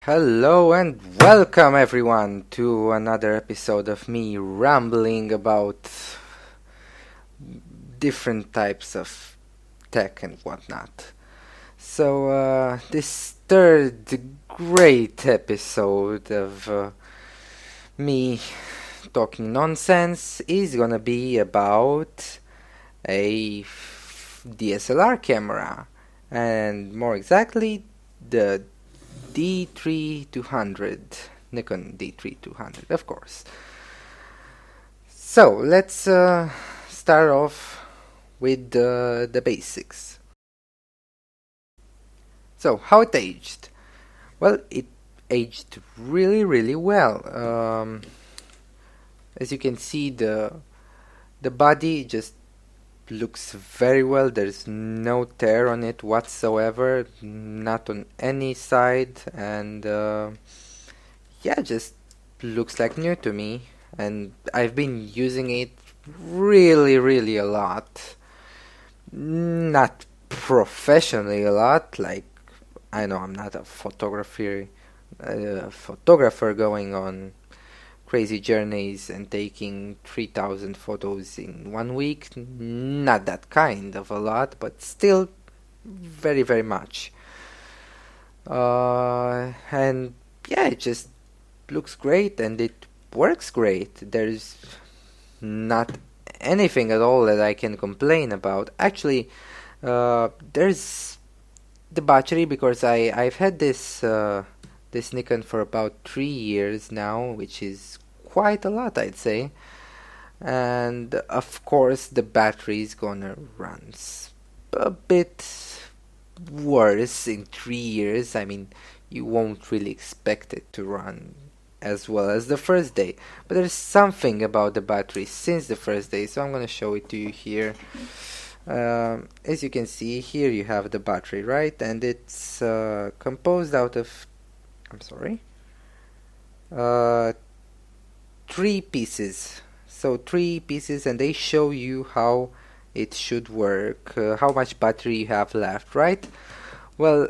Hello and welcome everyone to another episode of me rambling about different types of tech and whatnot. This third great episode of me talking nonsense is gonna be about a DSLR camera, and more exactly, the D3200, Nikon D3200, of course. So let's start off with the basics. So how it aged? Well, it aged really well. As you can see, the body just looks very well. There's no tear on it whatsoever, not on any side, and yeah, just looks like new to me. And I've been using it really a lot. Not professionally a lot, like I know I'm not a photographer going on crazy journeys and taking 3,000 photos in 1 week. Not that kind of a lot, but still very much. And yeah, it just looks great and it works great. There's not anything at all that I can complain about. Actually, there's the battery, because I've had this Nikon for about 3 years now, which is quite a lot, I'd say. And of course, the battery is gonna run a bit worse in 3 years. I mean, you won't really expect it to run as well as the first day, but there's something about the battery since the first day, so I'm gonna show it to you here. As you can see here, you have the battery, right? And it's composed out of, I'm sorry, three pieces. So 3 pieces, and they show you how it should work, how much battery you have left, right? Well,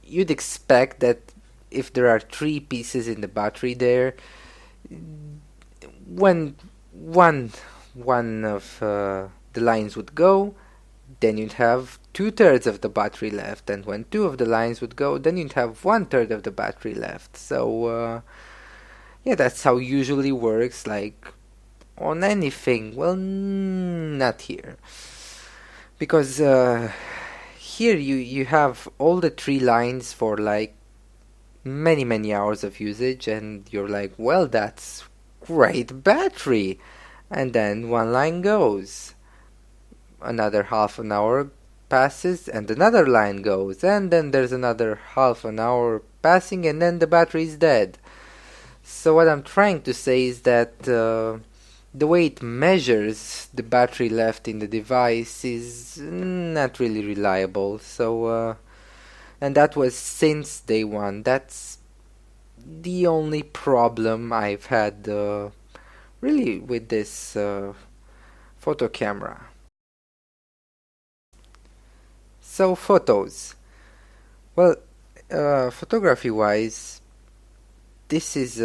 you'd expect that if there are 3 pieces in the battery there, when one of the lines would go, then you'd have 2/3 of the battery left, and when 2 of the lines would go, then you'd have 1/3 of the battery left. So yeah, that's how usually works, like on anything. Well, not here, because here you have all the 3 lines for like many hours of usage, and you're like, well, that's great battery. And then one line goes, another half an hour passes, and another line goes, and then there's another half an hour passing, and then the battery is dead. So what I'm trying to say is that the way it measures the battery left in the device is not really reliable. So and that was since day one. That's the only problem I've had really with this photo camera. So photos. Well, photography wise, this is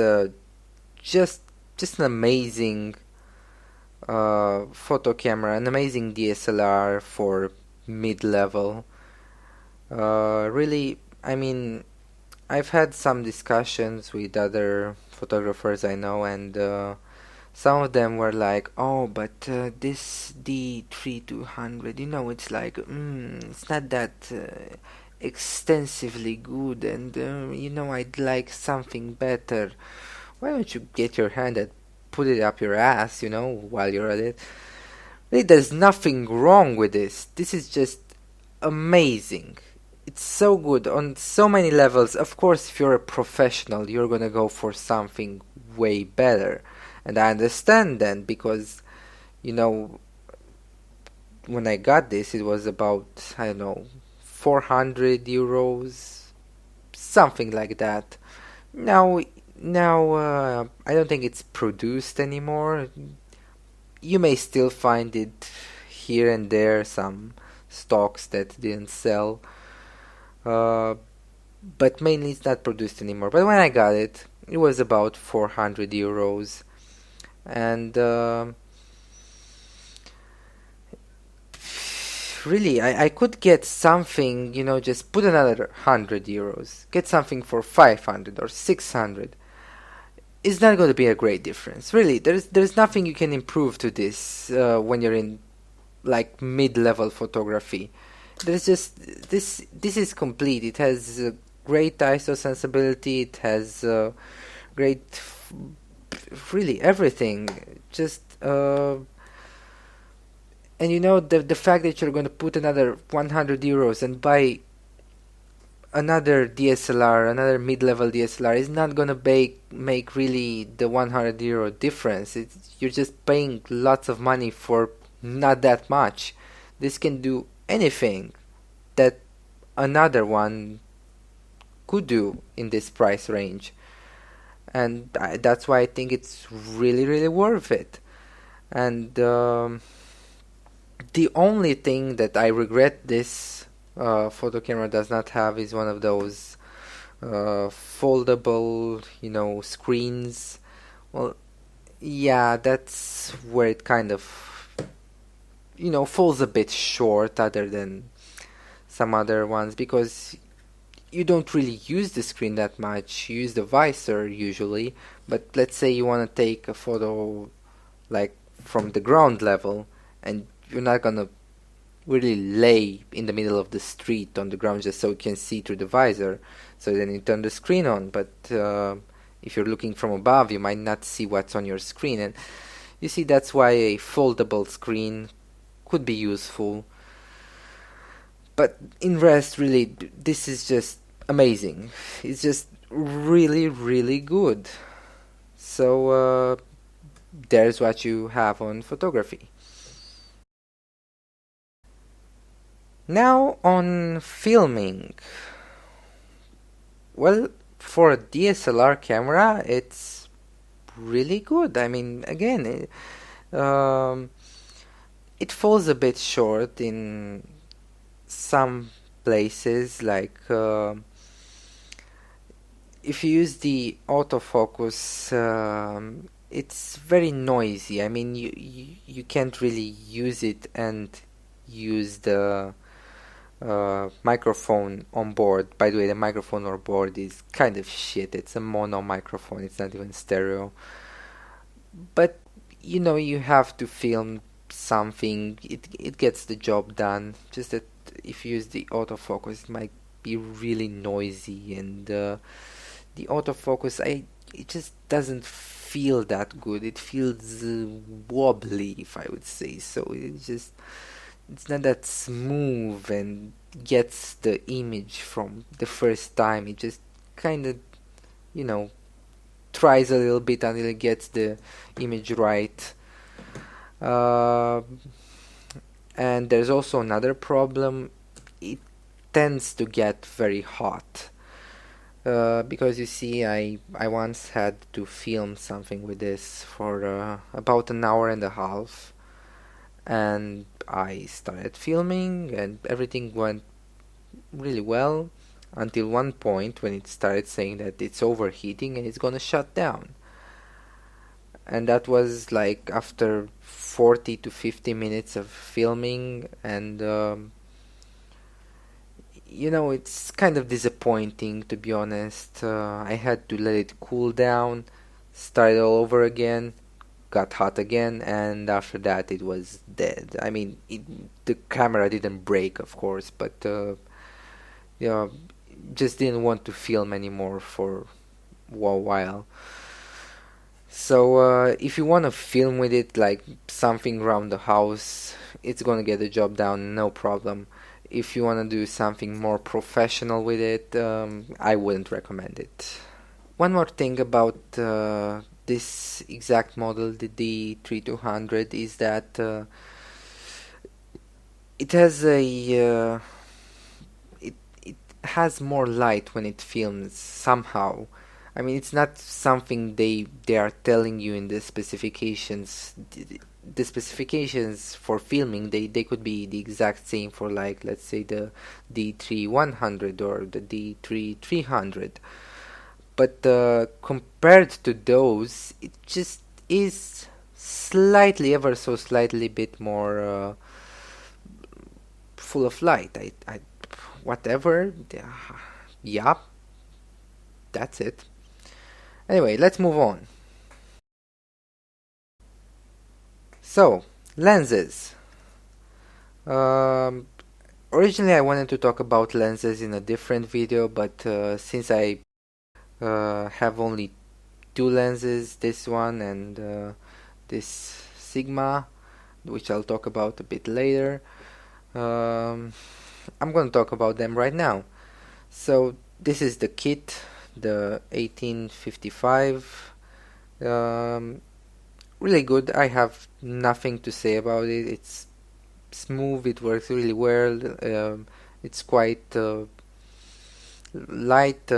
just an amazing photo camera, an amazing DSLR for mid-level. Really, I mean, I've had some discussions with other photographers I know, and some of them were like, "Oh, but this D3200, it's like, it's not that extensively good, and I'd like something better. Why don't you get your hand and put it up your ass, while you're at it?" Really, there's nothing wrong with this. This is just amazing. It's so good on so many levels. Of course, if you're a professional, you're gonna go for something way better. And I understand then, because, when I got this, it was about, I don't know, 400 euros, something like that. Now, I don't think it's produced anymore. You may still find it here and there, some stocks that didn't sell. Uh, but mainly it's not produced anymore. But when I got it, it was about 400 euros, and really, I could get something, just put another 100 euros, get something for 500 or 600. It's not going to be a great difference. Really, there's nothing you can improve to this when you're in like mid-level photography. There's just this is complete. It has great ISO sensibility. It has great, really everything. Just and the fact that you're going to put another 100 euros and buy another DSLR, another mid-level DSLR, is not going to make really the 100 euro difference. You're just paying lots of money for not that much. This can do anything that another one could do in this price range, and that's why I think it's really, really worth it. And the only thing that I regret this photo camera does not have is one of those foldable, screens. Well, yeah, that's where it kind of, falls a bit short other than some other ones, because you don't really use the screen that much. You use the visor usually, but let's say you want to take a photo like from the ground level, and you're not gonna really lay in the middle of the street on the ground just so you can see through the visor. So then you turn the screen on, but if you're looking from above, you might not see what's on your screen. And you see, that's why a foldable screen could be useful. But in rest, really, this is just amazing. It's just really, really good. So there's what you have on photography. Now on filming. Well, for a DSLR camera, it's really good. I mean, again, it falls a bit short in some places, like if you use the autofocus, it's very noisy. I mean, you can't really use it and use the microphone on board. By the way, the microphone on board is kind of shit. It's a mono microphone. It's not even stereo. But you have to film something. It gets the job done. Just that if you use the autofocus, it might be really noisy, and the autofocus, it just doesn't feel that good. It feels wobbly, if I would say so. It's not that smooth and gets the image from the first time. It just kind of, tries a little bit until it gets the image right. And there's also another problem. It tends to get very hot. Because you see, I once had to film something with this for about an hour and a half. And I started filming and everything went really well until one point when it started saying that it's overheating and it's gonna shut down. And that was like after 40 to 50 minutes of filming, and it's kind of disappointing, to be honest. I had to let it cool down, start all over again, got hot again, and after that it was dead. I mean, the camera didn't break, of course, but just didn't want to film anymore for a while. So if you want to film with it like something around the house, it's gonna get the job done, no problem. If you want to do something more professional with it, I wouldn't recommend it. One more thing about this exact model, the D3200, is that it has it has more light when it films somehow. I mean, it's not something they are telling you in the specifications. The specifications for filming, they could be the exact same for, like, let's say the D3100 or the D3300. But compared to those, it just is slightly, ever so slightly bit more full of light. Whatever. Yeah, that's it. Anyway, let's move on. So, lenses. Um, Originally I wanted to talk about lenses in a different video, but since I have only two lenses, this one and this Sigma, which I'll talk about a bit later, I'm going to talk about them right now. So this is the kit, the 1855. Really good. I have nothing to say about it. It's smooth, it works really well. It's quite light,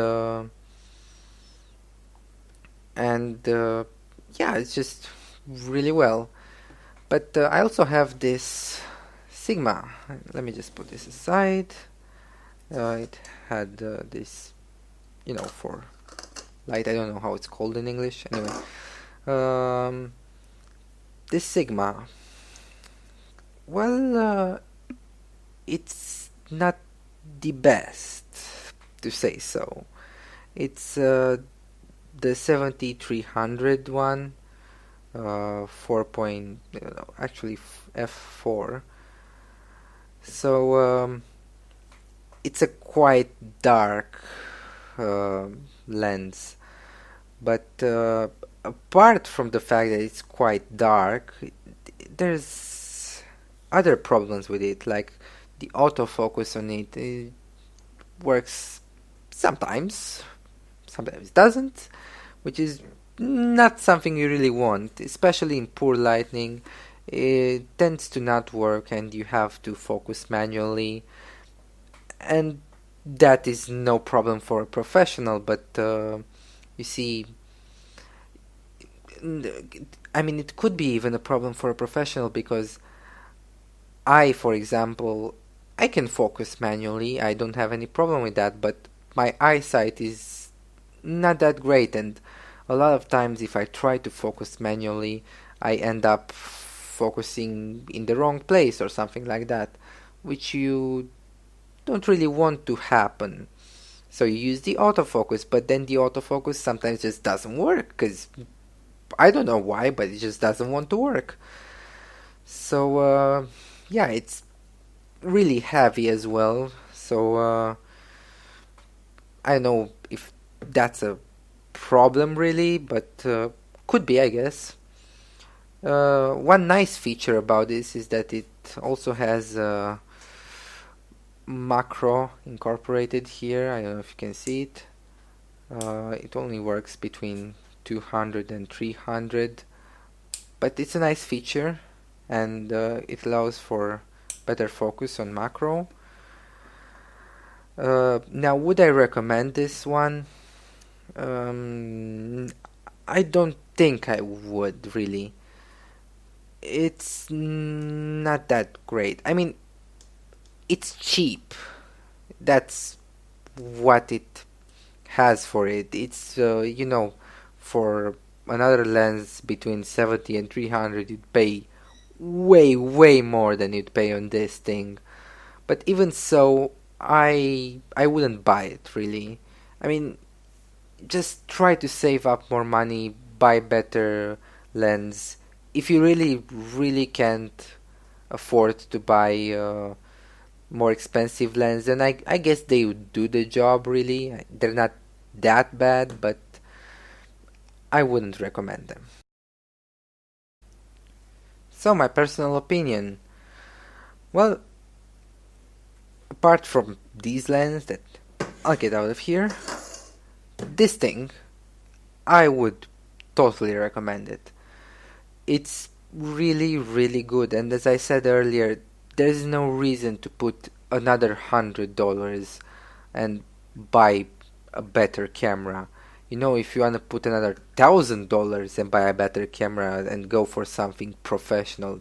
and yeah, it's just really well. But I also have this Sigma. Let me just put this aside. It had this, for light. I don't know how it's called in English. Anyway, this Sigma. Well, it's not the best, to say so. It's the 7300 one, 4 point, actually f4. So it's a quite dark lens, but apart from the fact that it's quite dark, there's other problems with it, like the autofocus on it works sometimes it doesn't, which is not something you really want, especially in poor lighting. It tends to not work and you have to focus manually, and that is no problem for a professional, but you see, I mean, it could be even a problem for a professional, because for example, I can focus manually, I don't have any problem with that, but my eyesight is not that great, and a lot of times if I try to focus manually, I end up focusing in the wrong place or something like that, which you don't really want to happen. So you use the autofocus, but then the autofocus sometimes just doesn't work, because I don't know why, but it just doesn't want to work. So yeah, it's really heavy as well, so I don't know if that's a problem really, but could be, I guess. One nice feature about this is that it also has macro incorporated here. I don't know if you can see it. It only works between 200 and 300, but it's a nice feature, and it allows for better focus on macro. Now, would I recommend this one? I don't think I would, really. It's not that great. I mean, it's cheap. That's what it has for it. It's, for another lens between 70 and 300, you'd pay way, way more than you'd pay on this thing. But even so, I wouldn't buy it, really. I mean, just try to save up more money, buy better lens. If you really, really can't afford to buy more expensive lens, then I guess they would do the job, really. They're not that bad, but I wouldn't recommend them. So, my personal opinion. Well, apart from these lenses that I'll get out of here, this thing, I would totally recommend it. It's really, really good, and as I said earlier, there's no reason to put another $100 and buy a better camera. You know, if you want to put another $1,000 and buy a better camera and go for something professional,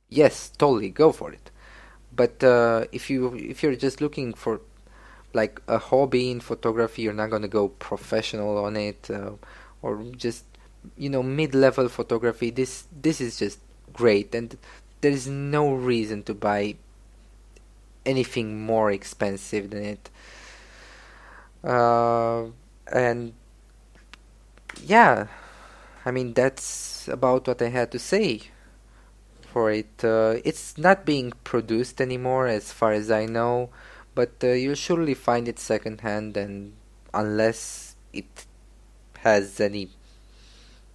yes, totally go for it. But if you're just looking for like a hobby in photography, you're not gonna go professional on it, or just, you know, mid-level photography. This is just great, and there is no reason to buy anything more expensive than it. And yeah, I mean, that's about what I had to say for it. It's not being produced anymore, as far as I know, but you'll surely find it secondhand, and unless it has any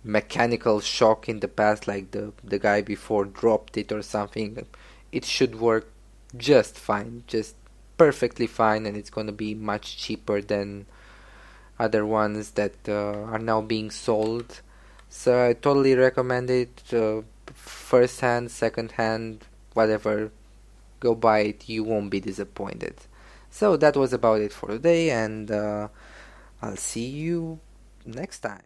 mechanical shock in the past, like the guy before dropped it or something, it should work just fine, just perfectly fine, and it's gonna be much cheaper than other ones that are now being sold. So I totally recommend it. First hand, second hand, whatever, go buy it. You won't be disappointed. So that was about it for today, and I'll see you next time.